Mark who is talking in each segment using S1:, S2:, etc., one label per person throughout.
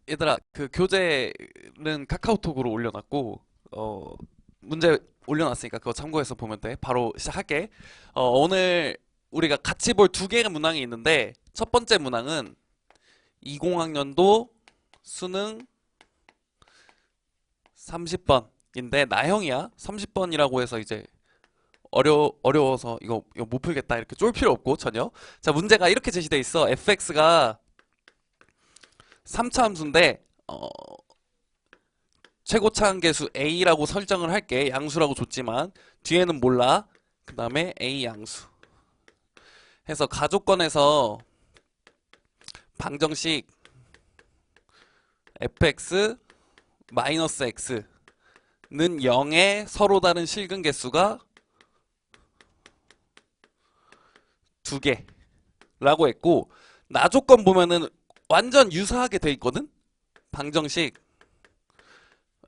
S1: 얘들아, 그 교재는 카카오톡으로 올려놨고, 문제 올려놨으니까 그거 참고해서 보면 돼. 바로 시작할게. 오늘 우리가 같이 볼 두 개의 문항이 있는데, 첫 번째 문항은 20학년도 수능 30번인데, 나형이야. 30번이라고 해서 이제 어려워서 이거 못 풀겠다. 이렇게 쫄 필요 없고, 전혀. 자, 문제가 이렇게 제시돼 있어. fx가 3차 함수인데, 최고차 한계수 a라고 설정을 할게. 양수라고 줬지만 뒤에는 몰라. 그 다음에 a 양수 해서 가족권에서 방정식 fx 마이너스 x는 0의 서로 다른 실근 개수가 2개라고 했고, 나조건 보면은 완전 유사하게 돼 있거든. 방정식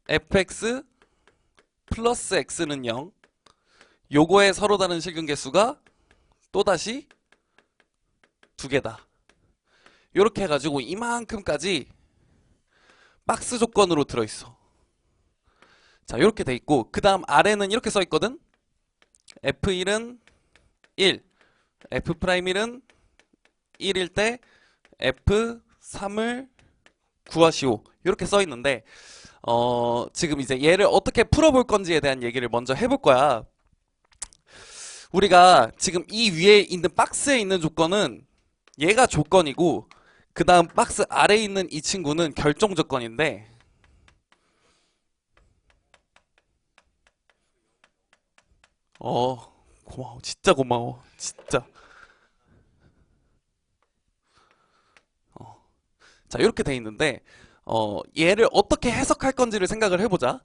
S1: fx 플러스 x는 0, 요거의 서로 다른 실근 개수가 또다시 2개다. 요렇게 해가지고 이만큼까지 박스 조건으로 들어있어. 자, 요렇게 돼 있고, 그 다음 아래는 이렇게 써 있거든. f1은 1, f'1은 1일 때 f3을 구하시오. 이렇게 써 있는데, 지금 이제 얘를 어떻게 풀어볼 건지에 대한 얘기를 먼저 해볼 거야. 우리가 지금 이 위에 있는 박스에 있는 조건은 얘가 조건이고, 그 다음 박스 아래에 있는 이 친구는 결정 조건인데, 고마워. 진짜 고마워. 진짜. 자, 이렇게 돼 있는데, 얘를 어떻게 해석할 건지를 생각을 해보자.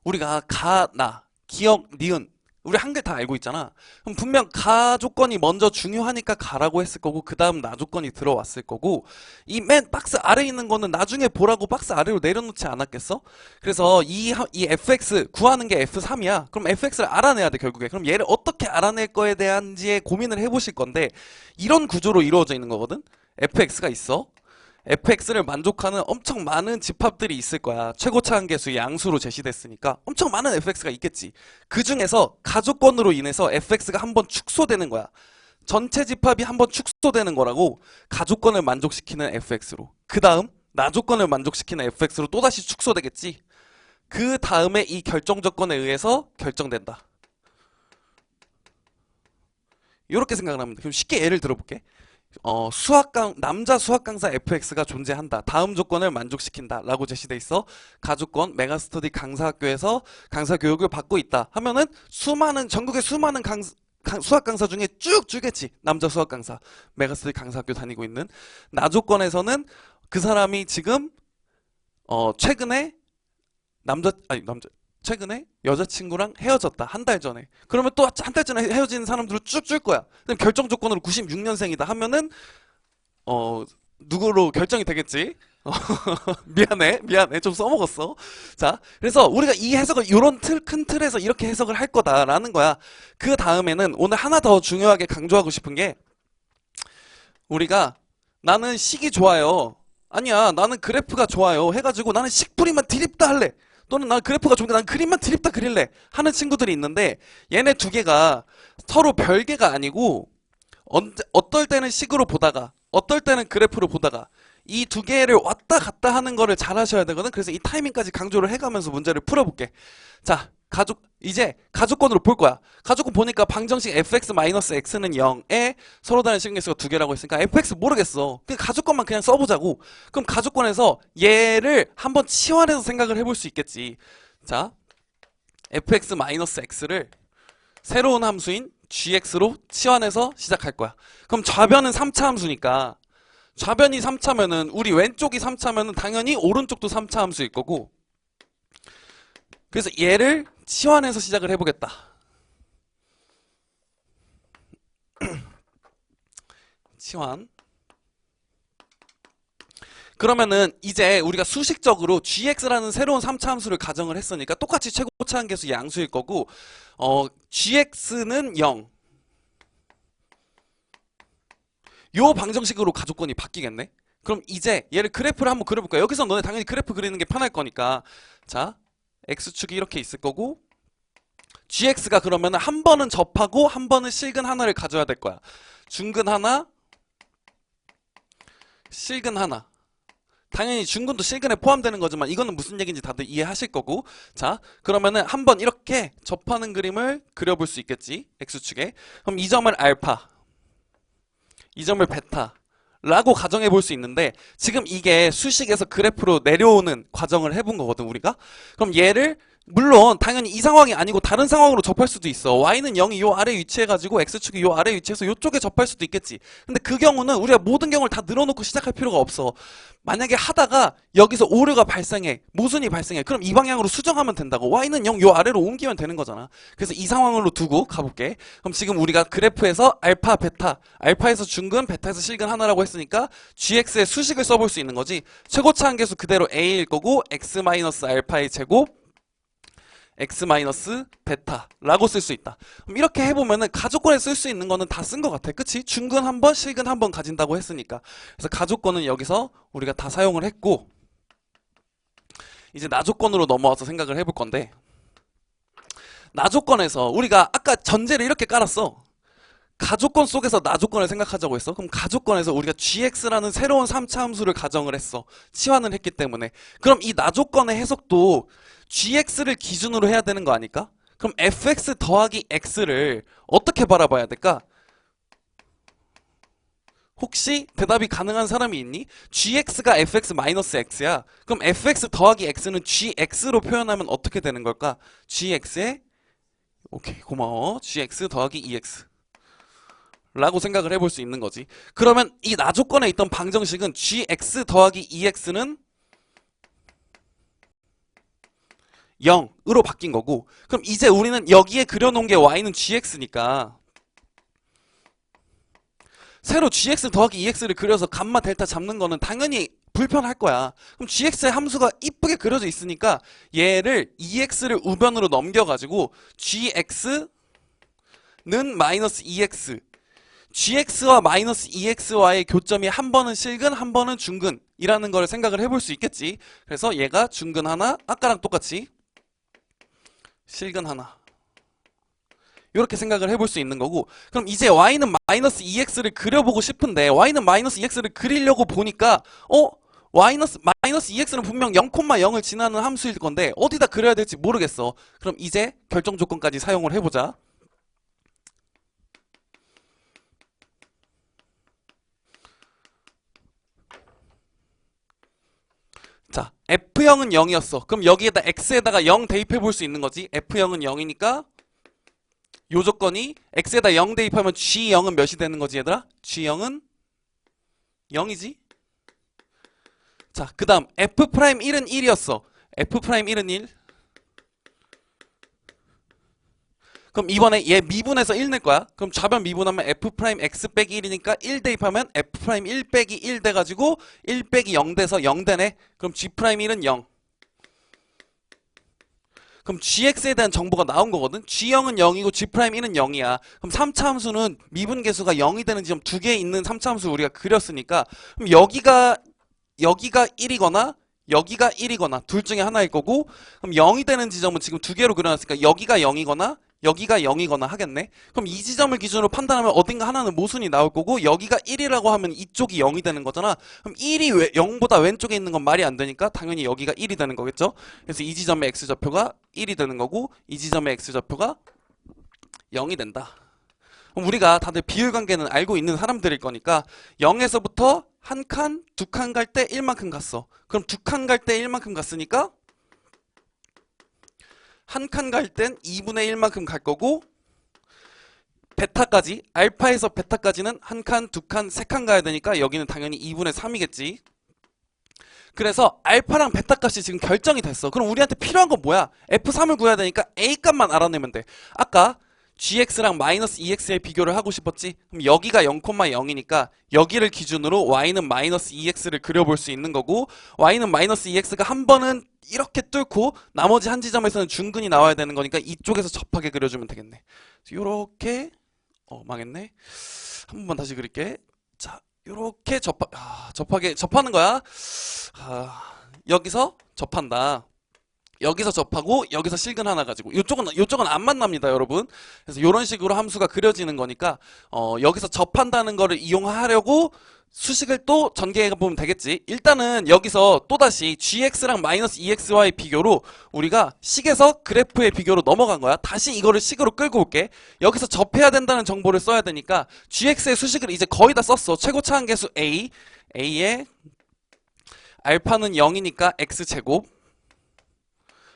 S1: 우리가 가, 나, 기역, 니은, 우리 한글 다 알고 있잖아. 그럼 분명 가 조건이 먼저 중요하니까 가라고 했을 거고, 그 다음 나 조건이 들어왔을 거고, 이 맨 박스 아래에 있는 거는 나중에 보라고 박스 아래로 내려놓지 않았겠어? 그래서 이 fx 구하는 게 f3이야. 그럼 fx를 알아내야 돼, 결국에. 그럼 얘를 어떻게 알아낼 거에 대한지에 고민을 해보실 건데, 이런 구조로 이루어져 있는 거거든? fx가 있어. fx를 만족하는 엄청 많은 집합들이 있을 거야. 최고차 한계수 양수로 제시됐으니까 엄청 많은 fx가 있겠지. 그 중에서 가족권으로 인해서 fx가 한번 축소되는 거야. 전체 집합이 한번 축소되는 거라고. 가족권을 만족시키는 fx로. 그 다음 나조건을 만족시키는 fx로 또다시 축소되겠지. 그 다음에 이 결정 조건에 의해서 결정된다. 이렇게 생각을 하면 돼. 그럼 쉽게 예를 들어볼게. 남자 수학 강사 fx가 존재한다. 다음 조건을 만족시킨다. 라고 제시돼 있어. 가족권 메가스터디 강사학교에서 강사 교육을 받고 있다. 하면은 전국의 수많은 수학 강사 중에 쭉 주겠지. 남자 수학 강사, 메가스터디 강사학교 다니고 있는. 나조건에서는 그 사람이 지금 최근에 최근에 여자친구랑 헤어졌다. 한 달 전에. 그러면 또 한 달 전에 헤어진 사람들을 쭉 줄 거야. 그럼 결정 조건으로 96년생이다 하면은 누구로 결정이 되겠지? 미안해. 좀 써먹었어. 자, 그래서 우리가 이 해석을 요런 큰 틀에서 이렇게 해석을 할 거다라는 거야. 그 다음에는 오늘 하나 더 중요하게 강조하고 싶은 게, 우리가 나는 식이 좋아요. 아니야, 나는 그래프가 좋아요. 해가지고 나는 식풀이만 드립다 할래. 또는 난 그래프가 좋은데 난 그림만 드립다 그릴래. 하는 친구들이 있는데, 얘네 두 개가 서로 별개가 아니고, 어떨 때는 식으로 보다가 어떨 때는 그래프로 보다가 이 두 개를 왔다 갔다 하는 거를 잘 하셔야 되거든. 그래서 이 타이밍까지 강조를 해가면서 문제를 풀어볼게. 자, 이제 가족권으로 볼 거야. 가족권 보니까 방정식 fx-x는 0에 서로 다른 실근계수가 두 개라고 했으니까 fx 모르겠어. 그 가족권만 그냥 써보자고. 그럼 가족권에서 얘를 한번 치환해서 생각을 해볼 수 있겠지. 자, fx-x를 새로운 함수인 gx로 치환해서 시작할 거야. 그럼 좌변은 3차 함수니까, 좌변이 3차면은 우리 왼쪽이 3차면은 당연히 오른쪽도 3차 함수일 거고, 그래서 얘를 치환해서 시작을 해보겠다. 치환. 그러면은 이제 우리가 수식적으로 gx라는 새로운 3차 함수를 가정을 했으니까 똑같이 최고차 한계수 양수일 거고, gx는 0. 요 방정식으로 가족권이 바뀌겠네. 그럼 이제 얘를 그래프를 한번 그려볼까? 여기서 너네 당연히 그래프 그리는 게 편할 거니까. 자, x축이 이렇게 있을 거고 gx가 그러면은 한 번은 접하고 한 번은 실근 하나를 가져야 될 거야. 중근 하나, 실근 하나. 당연히 중근도 실근에 포함되는 거지만 이거는 무슨 얘기인지 다들 이해하실 거고. 자, 그러면은 한번 이렇게 접하는 그림을 그려볼 수 있겠지. x축에. 그럼 이 점을 알파, 이 점을 베타 라고 가정해 볼 수 있는데 지금 이게 수식에서 그래프로 내려오는 과정을 해본 거거든 우리가. 그럼 얘를 물론 당연히 이 상황이 아니고 다른 상황으로 접할 수도 있어. y는 0이 요 아래 위치해가지고 x축이 요 아래 위치해서 요쪽에 접할 수도 있겠지. 근데 그 경우는 우리가 모든 경우를 다 늘어놓고 시작할 필요가 없어. 만약에 하다가 여기서 오류가 발생해, 모순이 발생해, 그럼 이 방향으로 수정하면 된다고. y는 0 요 아래로 옮기면 되는 거잖아. 그래서 이 상황으로 두고 가볼게. 그럼 지금 우리가 그래프에서 알파, 베타, 알파에서 중근, 베타에서 실근 하나라고 했으니까 gx의 수식을 써볼 수 있는 거지. 최고차 한계수 그대로 a일 거고 x-알파의 제곱 x 마이너스 베타라고 쓸 수 있다. 그럼 이렇게 해보면은 가족권에 쓸 수 있는 거는 다 쓴 것 같아. 그치? 중근 한 번, 실근 한 번 가진다고 했으니까. 그래서 가족권은 여기서 우리가 다 사용을 했고 이제 나조건으로 넘어와서 생각을 해볼 건데 나조건에서 우리가 아까 전제를 이렇게 깔았어. 가족권 속에서 나조건을 생각하자고 했어. 그럼 가족권에서 우리가 gx라는 새로운 3차 함수를 가정을 했어. 치환을 했기 때문에. 그럼 이 나조건의 해석도 gx를 기준으로 해야 되는 거 아닐까? 그럼 fx 더하기 x를 어떻게 바라봐야 될까? 혹시 대답이 가능한 사람이 있니? gx가 fx 마이너스 x야. 그럼 fx 더하기 x는 gx로 표현하면 어떻게 되는 걸까? gx에 오케이 고마워. gx 더하기 ex 라고 생각을 해볼 수 있는 거지. 그러면 이 나조건에 있던 방정식은 gx 더하기 ex는 0으로 바뀐 거고 그럼 이제 우리는 여기에 그려놓은 게 y는 gx니까 새로 gx 더하기 ex를 그려서 감마 델타 잡는 거는 당연히 불편할 거야. 그럼 gx의 함수가 이쁘게 그려져 있으니까 얘를 ex를 우변으로 넘겨가지고 gx는 마이너스 ex gx와 마이너스 ex와의 교점이 한 번은 실근, 한 번은 중근이라는 걸 생각을 해볼 수 있겠지. 그래서 얘가 중근 하나, 아까랑 똑같이 실근 하나 이렇게 생각을 해볼 수 있는 거고 그럼 이제 y는 마이너스 ex를 그려보고 싶은데 y는 마이너스 ex를 그리려고 보니까 마이너스 ex는 분명 0,0을 지나는 함수일 건데 어디다 그려야 될지 모르겠어. 그럼 이제 결정 조건까지 사용을 해보자. 자, F0은 0이었어. 그럼 여기에다 X에다가 0 대입해 볼 수 있는 거지. F0은 0이니까 요 조건이 X에다 0 대입하면 G0은 몇이 되는 거지 얘들아? G0은 0이지? 자, 그 다음 F'1은 1이었어. F'1은 1. 그럼 이번에 얘 미분해서 1 낼 거야. 그럼 좌변 미분하면 F'X 빼기 1이니까 1 대입하면 F'1 빼기 1 돼가지고 1 빼기 0 돼서 0 되네. 그럼 G'1은 0. 그럼 gx에 대한 정보가 나온 거거든. g0은 0이고 g'1은 0이야. 그럼 3차 함수는 미분계수가 0이 되는 지점 두 개 있는 3차 함수 우리가 그렸으니까 그럼 여기가 1이거나 여기가 1이거나 둘 중에 하나일 거고 그럼 0이 되는 지점은 지금 두 개로 그려놨으니까 여기가 0이거나 여기가 0이거나 하겠네. 그럼 이 지점을 기준으로 판단하면 어딘가 하나는 모순이 나올 거고 여기가 1이라고 하면 이쪽이 0이 되는 거잖아. 그럼 1이 0보다 왼쪽에 있는 건 말이 안 되니까 당연히 여기가 1이 되는 거겠죠. 그래서 이 지점의 x좌표가 1이 되는 거고 이 지점의 x좌표가 0이 된다. 그럼 우리가 다들 비율관계는 알고 있는 사람들일 거니까 0에서부터 한 칸, 두 칸 갈 때 1만큼 갔어. 그럼 두 칸 갈 때 1만큼 갔으니까 한 칸 갈 땐 2분의 1만큼 갈 거고 베타까지 알파에서 베타까지는 한 칸, 두 칸, 세 칸 가야 되니까 여기는 당연히 2분의 3이겠지. 그래서 알파랑 베타 값이 지금 결정이 됐어. 그럼 우리한테 필요한 건 뭐야? F3을 구해야 되니까 A 값만 알아내면 돼. 아까 gx랑 마이너스 ex의 비교를 하고 싶었지? 그럼 여기가 0,0이니까 여기를 기준으로 y는 마이너스 ex를 그려볼 수 있는 거고 y는 마이너스 ex가 한 번은 이렇게 뚫고 나머지 한 지점에서는 중근이 나와야 되는 거니까 이쪽에서 접하게 그려주면 되겠네. 요렇게 망했네. 한 번만 다시 그릴게. 자, 요렇게 접하는 거야. 여기서 접한다. 여기서 접하고 여기서 실근 하나 가지고 요쪽은 안 만납니다, 여러분. 그래서 요런 식으로 함수가 그려지는 거니까 여기서 접한다는 거를 이용하려고 수식을 또 전개해 보면 되겠지. 일단은 여기서 또다시 gx랑 마이너스 2xy 비교로 우리가 식에서 그래프의 비교로 넘어간 거야. 다시 이거를 식으로 끌고 올게. 여기서 접해야 된다는 정보를 써야 되니까 gx의 수식을 이제 거의 다 썼어. 최고차 한계수 a의 알파는 0이니까 x제곱,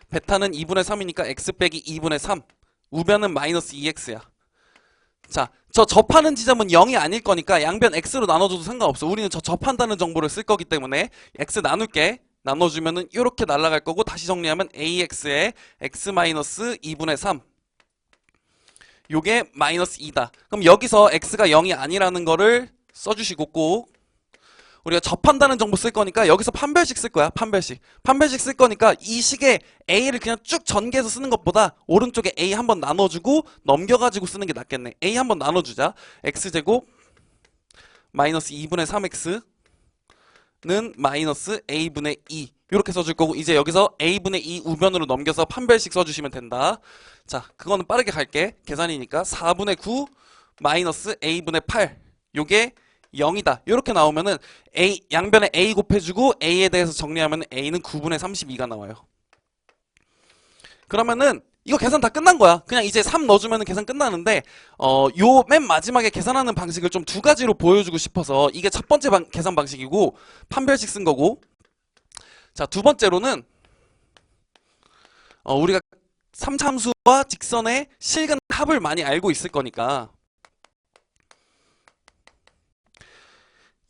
S1: 베타는 2분의 3이니까 x 빼기 2분의 3, 우변은 마이너스 2x야. 자, 저 접하는 지점은 0이 아닐 거니까 양변 x로 나눠줘도 상관없어. 우리는 저 접한다는 정보를 쓸 거기 때문에 x 나눌게. 나눠주면은 이렇게 날아갈 거고, 다시 정리하면 ax에 x 마이너스 2분의 3, 요게 마이너스 2다. 그럼 여기서 x가 0이 아니라는 거를 써주시고, 꼭 우리가 접한다는 정보 쓸 거니까 여기서 판별식 쓸 거야. 판별식 쓸 거니까 이 식에 a를 그냥 쭉 전개해서 쓰는 것보다 오른쪽에 a 한번 나눠주고 넘겨가지고 쓰는 게 낫겠네. a 한번 나눠주자. x제곱 마이너스 2분의 3x는 마이너스 a분의 2 이렇게 써줄 거고, 이제 여기서 a분의 2 우변으로 넘겨서 판별식 써주시면 된다. 자, 그거는 빠르게 갈게. 계산이니까 4분의 9 마이너스 a분의 8, 요게 0이다. 이렇게 나오면은 양변에 a 곱해주고 a에 대해서 정리하면 a는 9분의 32가 나와요. 그러면은 이거 계산 다 끝난 거야. 그냥 이제 3 넣어주면 계산 끝나는데 요 맨 마지막에 계산하는 방식을 좀 두 가지로 보여주고 싶어서, 이게 첫 번째 계산 방식이고 판별식 쓴 거고, 자, 두 번째로는 우리가 3참수와 직선의 실근 합을 많이 알고 있을 거니까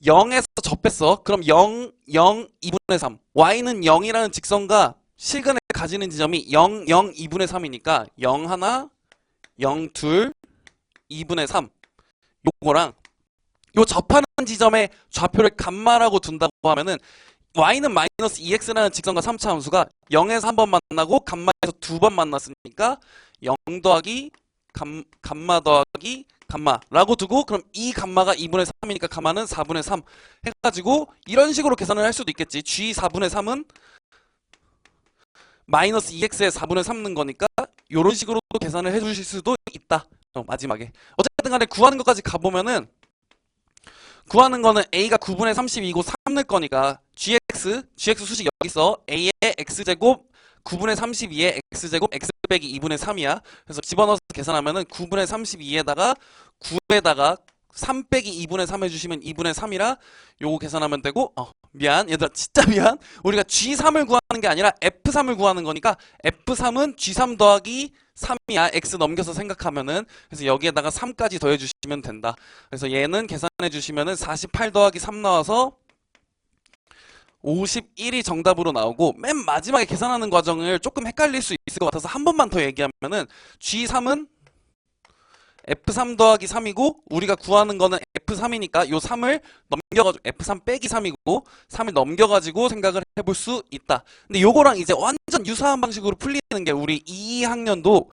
S1: 0에서 접했어. 그럼 0, 0, 2분의 3. y는 0이라는 직선과 실근을 가지는 지점이 0, 0, 2분의 3이니까 0 하나, 0 둘, 2분의 3. 요거랑 요 접하는 지점의 좌표를 감마라고 둔다고 하면은 y는 마이너스 2x라는 직선과 3차 함수가 0에서 한 번 만나고 감마에서 두 번 만났으니까 0 더하기 감마 더하기 감마라고 두고, 그럼 이 감마가 2분의 3이니까 감마는 4분의 3 해가지고 이런 식으로 계산을 할 수도 있겠지. g 4분의 3은 마이너스 2x에 4분의 3 넣은 거니까 이런 식으로 계산을 해주실 수도 있다. 마지막에 어쨌든 간에 구하는 것까지 가보면은, 구하는 거는 a가 9분의 32고 3 넣을 거니까 gx 수식 여기 있어. a의 x제곱 9분의 32에 x제곱 x 빼기 2분의 3이야. 그래서 집어넣어서 계산하면은 9분의 32에다가 9에다가 3 빼기 2분의 3 해주시면 2분의 3이라 요거 계산하면 되고, 미안 얘들아, 진짜 미안. 우리가 g3을 구하는 게 아니라 f3을 구하는 거니까 f3은 g3 더하기 3이야. x 넘겨서 생각하면은. 그래서 여기에다가 3까지 더해주시면 된다. 그래서 얘는 계산해 주시면은 48 더하기 3 나와서 51이 정답으로 나오고, 맨 마지막에 계산하는 과정을 조금 헷갈릴 수 있을 것 같아서 한 번만 더 얘기하면은 g3은 f3 더하기 3이고 우리가 구하는 거는 f3이니까 요 3을 넘겨가지고 f3 빼기 3이고 3을 넘겨가지고 생각을 해볼 수 있다. 근데 요거랑 이제 완전 유사한 방식으로 풀리는 게 우리 2학년도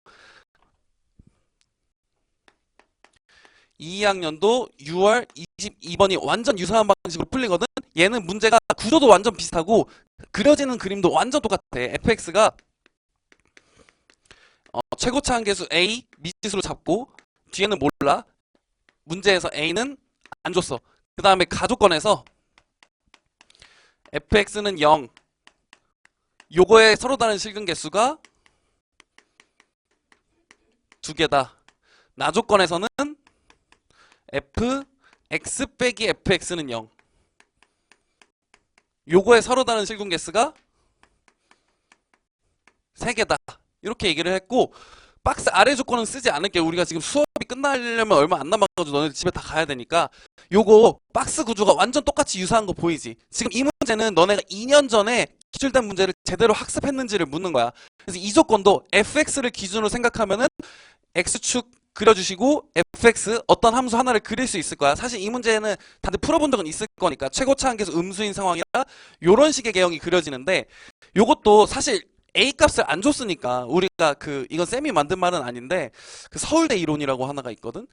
S1: 6월 22번이 완전 유사한 방식으로 풀리거든. 얘는 문제가 구조도 완전 비슷하고 그려지는 그림도 완전 똑같아. fx가 최고차 한계수 a 미지수로 잡고, 뒤에는 몰라. 문제에서 a는 안 줬어. 그 다음에 가조건에서 fx는 0, 요거에 서로 다른 실근 개수가 2개다. 나조건에서는 x 빼기 fx는 0, 요거에 서로 다른 실근 개수가 3개다. 이렇게 얘기를 했고, 박스 아래 조건은 쓰지 않을게. 우리가 지금 수업이 끝나려면 얼마 안 남아가지고 너네 집에 다 가야 되니까. 요거 박스 구조가 완전 똑같이 유사한 거 보이지? 지금 이 문제는 너네가 2년 전에 기출된 문제를 제대로 학습했는지를 묻는 거야. 그래서 이 조건도 fx를 기준으로 생각하면은 x축 그려주시고 fx 어떤 함수 하나를 그릴 수 있을 거야. 사실 이 문제는 다들 풀어본 적은 있을 거니까. 최고차 한계수 음수인 상황이라 요런 식의 개형이 그려지는데, 요것도 사실 A 값을 안 줬으니까 우리가 이건 쌤이 만든 말은 아닌데 그 서울대 이론이라고 하나가 있거든.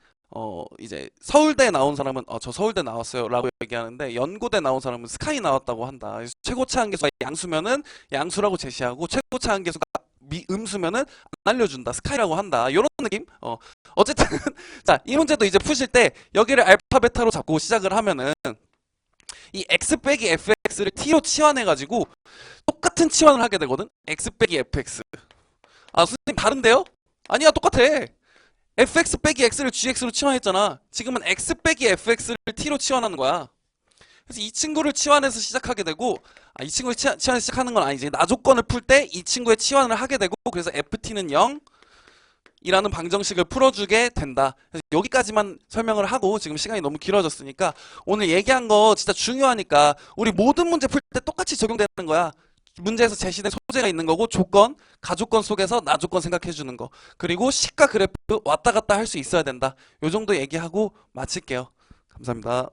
S1: 이제 서울대 나온 사람은 저 서울대 나왔어요라고 얘기하는데 연고대 나온 사람은 스카이 나왔다고 한다. 그래서 최고차 한계수가 양수면은 양수라고 제시하고 최고차 한계수가 음수면은 안 알려준다. 스카이라고 한다. 이런 느낌? 어쨌든 자, 이 문제도 이제 푸실 때 여기를 알파 베타로 잡고 시작을 하면은 이 x 빼기 fx를 t로 치환해가지고 똑같은 치환을 하게 되거든? x 빼기 fx. 아, 선생님 다른데요? 아니야, 똑같아. fx 빼기 x를 gx로 치환했잖아. 지금은 x 빼기 fx를 t로 치환하는 거야. 그래서 이 친구를 치환해서 시작하게 되고, 이 친구를 치환해서 시작하는 건 아니지. 나 조건을 풀 때 이 친구의 치환을 하게 되고, 그래서 ft는 0 이라는 방정식을 풀어주게 된다. 그래서 여기까지만 설명을 하고 지금 시간이 너무 길어졌으니까 오늘 얘기한 거 진짜 중요하니까 우리 모든 문제 풀 때 똑같이 적용되는 거야. 문제에서 제시된 소재가 있는 거고 조건, 가조건 속에서 나조건 생각해 주는 거. 그리고 식과 그래프 왔다 갔다 할 수 있어야 된다. 요 정도 얘기하고 마칠게요. 감사합니다.